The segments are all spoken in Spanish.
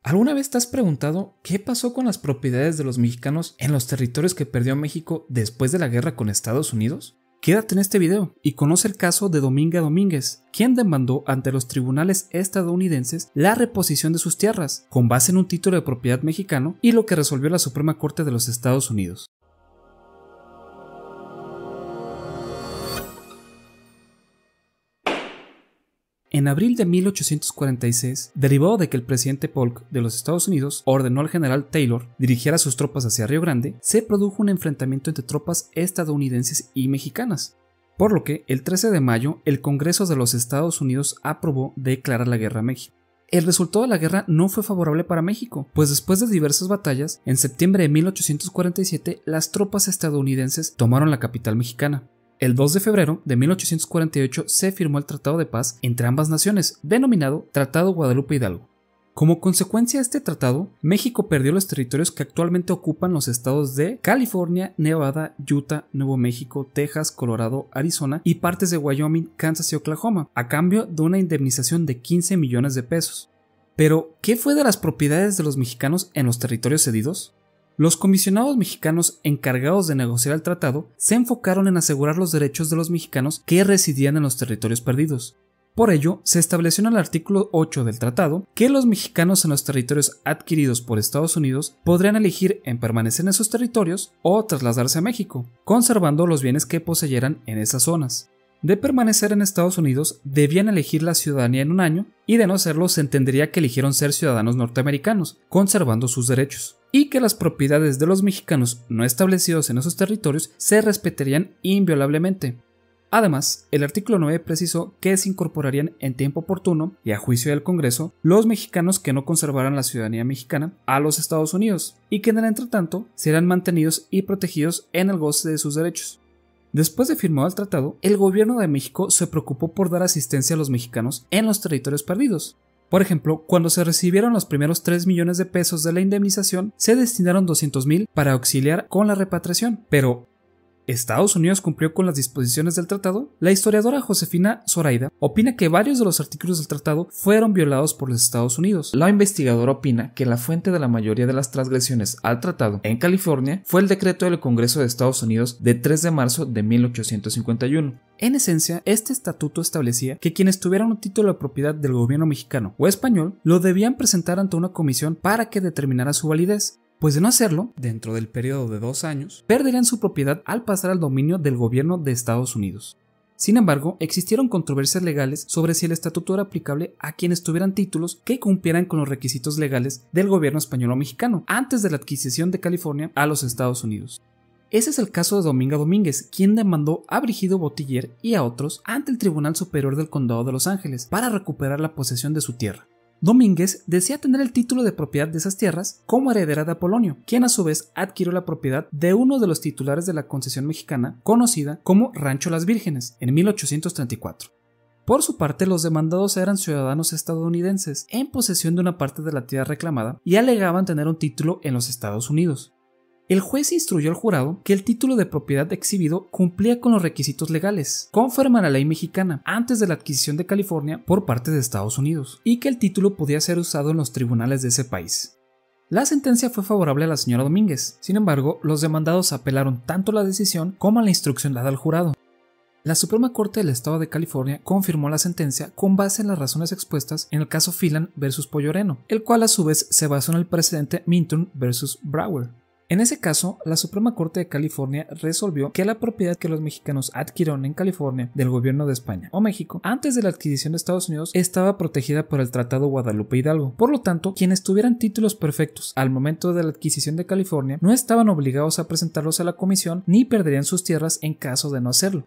¿Alguna vez te has preguntado qué pasó con las propiedades de los mexicanos en los territorios que perdió México después de la guerra con Estados Unidos? Quédate en este video y conoce el caso de Dominga Domínguez, quien demandó ante los tribunales estadounidenses la reposición de sus tierras, con base en un título de propiedad mexicano y lo que resolvió la Suprema Corte de los Estados Unidos. En abril de 1846, derivado de que el presidente Polk de los Estados Unidos ordenó al general Taylor dirigiera sus tropas hacia Río Grande, se produjo un enfrentamiento entre tropas estadounidenses y mexicanas, por lo que el 13 de mayo el Congreso de los Estados Unidos aprobó declarar la guerra a México. El resultado de la guerra no fue favorable para México, pues después de diversas batallas, en septiembre de 1847 las tropas estadounidenses tomaron la capital mexicana. El 2 de febrero de 1848 se firmó el Tratado de Paz entre ambas naciones, denominado Tratado Guadalupe Hidalgo. Como consecuencia de este tratado, México perdió los territorios que actualmente ocupan los estados de California, Nevada, Utah, Nuevo México, Texas, Colorado, Arizona y partes de Wyoming, Kansas y Oklahoma, a cambio de una indemnización de 15 millones de pesos. Pero, ¿qué fue de las propiedades de los mexicanos en los territorios cedidos? Los comisionados mexicanos encargados de negociar el tratado se enfocaron en asegurar los derechos de los mexicanos que residían en los territorios perdidos. Por ello, se estableció en el artículo 8 del tratado que los mexicanos en los territorios adquiridos por Estados Unidos podrían elegir en permanecer en esos territorios o trasladarse a México, conservando los bienes que poseyeran en esas zonas. De permanecer en Estados Unidos, debían elegir la ciudadanía en un año, y de no serlo se entendería que eligieron ser ciudadanos norteamericanos, conservando sus derechos, y que las propiedades de los mexicanos no establecidos en esos territorios se respetarían inviolablemente. Además, el artículo 9 precisó que se incorporarían en tiempo oportuno y a juicio del Congreso los mexicanos que no conservaran la ciudadanía mexicana a los Estados Unidos, y que en el entretanto serán mantenidos y protegidos en el goce de sus derechos. Después de firmado el tratado, el gobierno de México se preocupó por dar asistencia a los mexicanos en los territorios perdidos. Por ejemplo, cuando se recibieron los primeros 3 millones de pesos de la indemnización, se destinaron 200,000 para auxiliar con la repatriación. Pero, ¿Estados Unidos cumplió con las disposiciones del tratado? La historiadora Josefina Zoraida opina que varios de los artículos del tratado fueron violados por los Estados Unidos. La investigadora opina que la fuente de la mayoría de las transgresiones al tratado en California fue el decreto del Congreso de Estados Unidos de 3 de marzo de 1851. En esencia, este estatuto establecía que quienes tuvieran un título de propiedad del gobierno mexicano o español lo debían presentar ante una comisión para que determinara su validez. Pues de no hacerlo, dentro del periodo de 2 años, perderían su propiedad al pasar al dominio del gobierno de Estados Unidos. Sin embargo, existieron controversias legales sobre si el estatuto era aplicable a quienes tuvieran títulos que cumplieran con los requisitos legales del gobierno español o mexicano antes de la adquisición de California a los Estados Unidos. Ese es el caso de Dominga Domínguez, quien demandó a Brígido Botiller y a otros ante el Tribunal Superior del Condado de Los Ángeles para recuperar la posesión de su tierra. Domínguez decía tener el título de propiedad de esas tierras como heredera de Apolonio, quien a su vez adquirió la propiedad de uno de los titulares de la concesión mexicana conocida como Rancho Las Vírgenes en 1834. Por su parte, los demandados eran ciudadanos estadounidenses en posesión de una parte de la tierra reclamada y alegaban tener un título en los Estados Unidos. El juez instruyó al jurado que el título de propiedad exhibido cumplía con los requisitos legales, conforme a la ley mexicana, antes de la adquisición de California por parte de Estados Unidos, y que el título podía ser usado en los tribunales de ese país. La sentencia fue favorable a la señora Domínguez. Sin embargo, los demandados apelaron tanto a la decisión como a la instrucción dada al jurado. La Suprema Corte del Estado de California confirmó la sentencia con base en las razones expuestas en el caso Phelan vs. Polloreno, el cual a su vez se basó en el precedente Minton vs. Brower. En ese caso, la Suprema Corte de California resolvió que la propiedad que los mexicanos adquirieron en California del gobierno de España o México antes de la adquisición de Estados Unidos estaba protegida por el Tratado Guadalupe Hidalgo. Por lo tanto, quienes tuvieran títulos perfectos al momento de la adquisición de California no estaban obligados a presentarlos a la comisión ni perderían sus tierras en caso de no hacerlo.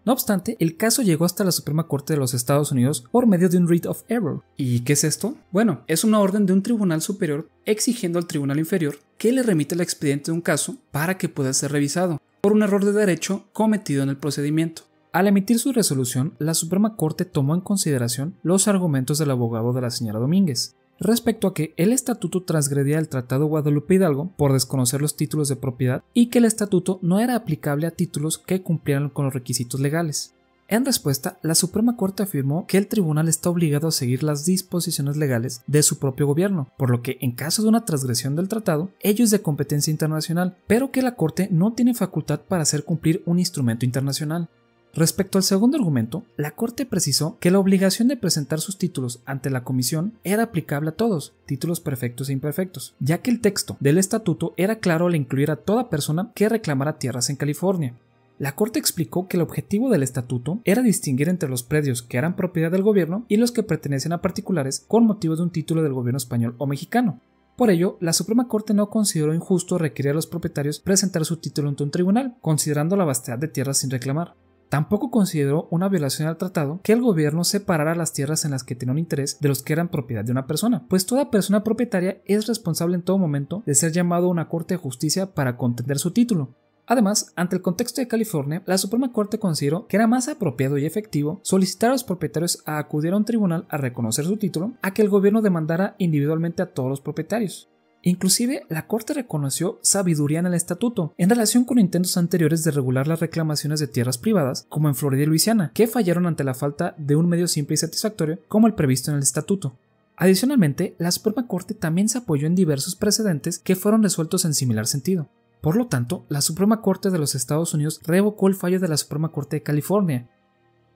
No obstante, el caso llegó hasta la Suprema Corte de los Estados Unidos por medio de un writ of error. ¿Y qué es esto? Bueno, es una orden de un tribunal superior exigiendo al tribunal inferior que le remita el expediente de un caso para que pueda ser revisado por un error de derecho cometido en el procedimiento. Al emitir su resolución, la Suprema Corte tomó en consideración los argumentos del abogado de la señora Domínguez respecto a que el estatuto transgredía el Tratado Guadalupe Hidalgo por desconocer los títulos de propiedad y que el estatuto no era aplicable a títulos que cumplieran con los requisitos legales. En respuesta, la Suprema Corte afirmó que el tribunal está obligado a seguir las disposiciones legales de su propio gobierno, por lo que en caso de una transgresión del tratado, ello es de competencia internacional, pero que la Corte no tiene facultad para hacer cumplir un instrumento internacional. Respecto al segundo argumento, la Corte precisó que la obligación de presentar sus títulos ante la Comisión era aplicable a todos, títulos perfectos e imperfectos, ya que el texto del estatuto era claro al incluir a toda persona que reclamara tierras en California. La Corte explicó que el objetivo del estatuto era distinguir entre los predios que eran propiedad del gobierno y los que pertenecen a particulares con motivo de un título del gobierno español o mexicano. Por ello, la Suprema Corte no consideró injusto requerir a los propietarios presentar su título ante un tribunal, considerando la vastedad de tierras sin reclamar. Tampoco consideró una violación al tratado que el gobierno separara las tierras en las que tenía un interés de los que eran propiedad de una persona, pues toda persona propietaria es responsable en todo momento de ser llamado a una corte de justicia para contender su título. Además, ante el contexto de California, la Suprema Corte consideró que era más apropiado y efectivo solicitar a los propietarios a acudir a un tribunal a reconocer su título a que el gobierno demandara individualmente a todos los propietarios. Inclusive, la Corte reconoció sabiduría en el estatuto en relación con intentos anteriores de regular las reclamaciones de tierras privadas, como en Florida y Luisiana, que fallaron ante la falta de un medio simple y satisfactorio como el previsto en el estatuto. Adicionalmente, la Suprema Corte también se apoyó en diversos precedentes que fueron resueltos en similar sentido. Por lo tanto, la Suprema Corte de los Estados Unidos revocó el fallo de la Suprema Corte de California,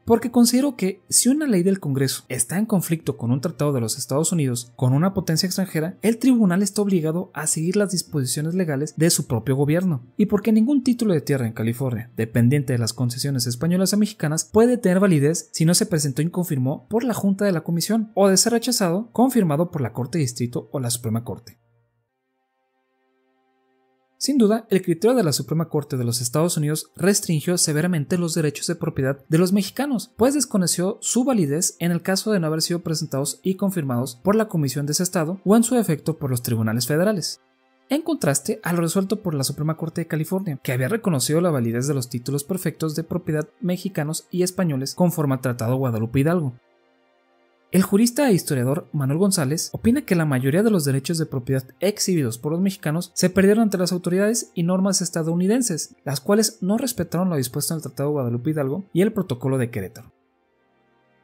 porque considero que si una ley del Congreso está en conflicto con un tratado de los Estados Unidos con una potencia extranjera, el tribunal está obligado a seguir las disposiciones legales de su propio gobierno, y porque ningún título de tierra en California, dependiente de las concesiones españolas o mexicanas, puede tener validez si no se presentó y confirmó por la Junta de la Comisión, o de ser rechazado, confirmado por la Corte de Distrito o la Suprema Corte. Sin duda, el criterio de la Suprema Corte de los Estados Unidos restringió severamente los derechos de propiedad de los mexicanos, pues desconoció su validez en el caso de no haber sido presentados y confirmados por la Comisión de ese Estado o en su defecto por los tribunales federales. En contraste a lo resuelto por la Suprema Corte de California, que había reconocido la validez de los títulos perfectos de propiedad mexicanos y españoles conforme al Tratado Guadalupe Hidalgo. El jurista e historiador Manuel González opina que la mayoría de los derechos de propiedad exhibidos por los mexicanos se perdieron ante las autoridades y normas estadounidenses, las cuales no respetaron lo dispuesto en el Tratado Guadalupe Hidalgo y el Protocolo de Querétaro.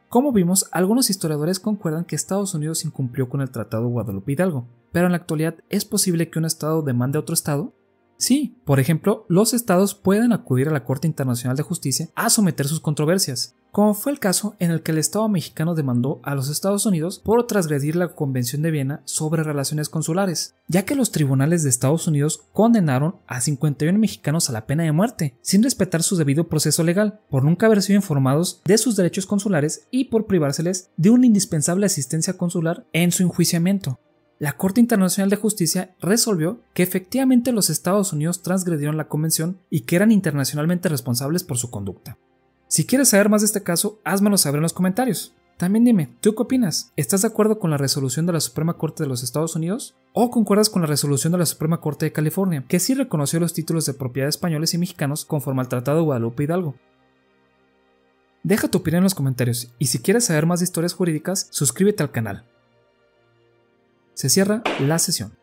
Como vimos, algunos historiadores concuerdan que Estados Unidos incumplió con el Tratado Guadalupe Hidalgo, pero en la actualidad, ¿es posible que un estado demande a otro estado? Sí, por ejemplo, los estados pueden acudir a la Corte Internacional de Justicia a someter sus controversias, como fue el caso en el que el Estado mexicano demandó a los Estados Unidos por transgredir la Convención de Viena sobre relaciones consulares, ya que los tribunales de Estados Unidos condenaron a 51 mexicanos a la pena de muerte, sin respetar su debido proceso legal, por nunca haber sido informados de sus derechos consulares y por privárseles de una indispensable asistencia consular en su enjuiciamiento. La Corte Internacional de Justicia resolvió que efectivamente los Estados Unidos transgredieron la convención y que eran internacionalmente responsables por su conducta. Si quieres saber más de este caso, házmelo saber en los comentarios. También dime, ¿tú qué opinas? ¿Estás de acuerdo con la resolución de la Suprema Corte de los Estados Unidos? ¿O concuerdas con la resolución de la Suprema Corte de California, que sí reconoció los títulos de propiedad españoles y mexicanos conforme al Tratado de Guadalupe Hidalgo? Deja tu opinión en los comentarios y si quieres saber más de historias jurídicas, suscríbete al canal. Se cierra la sesión.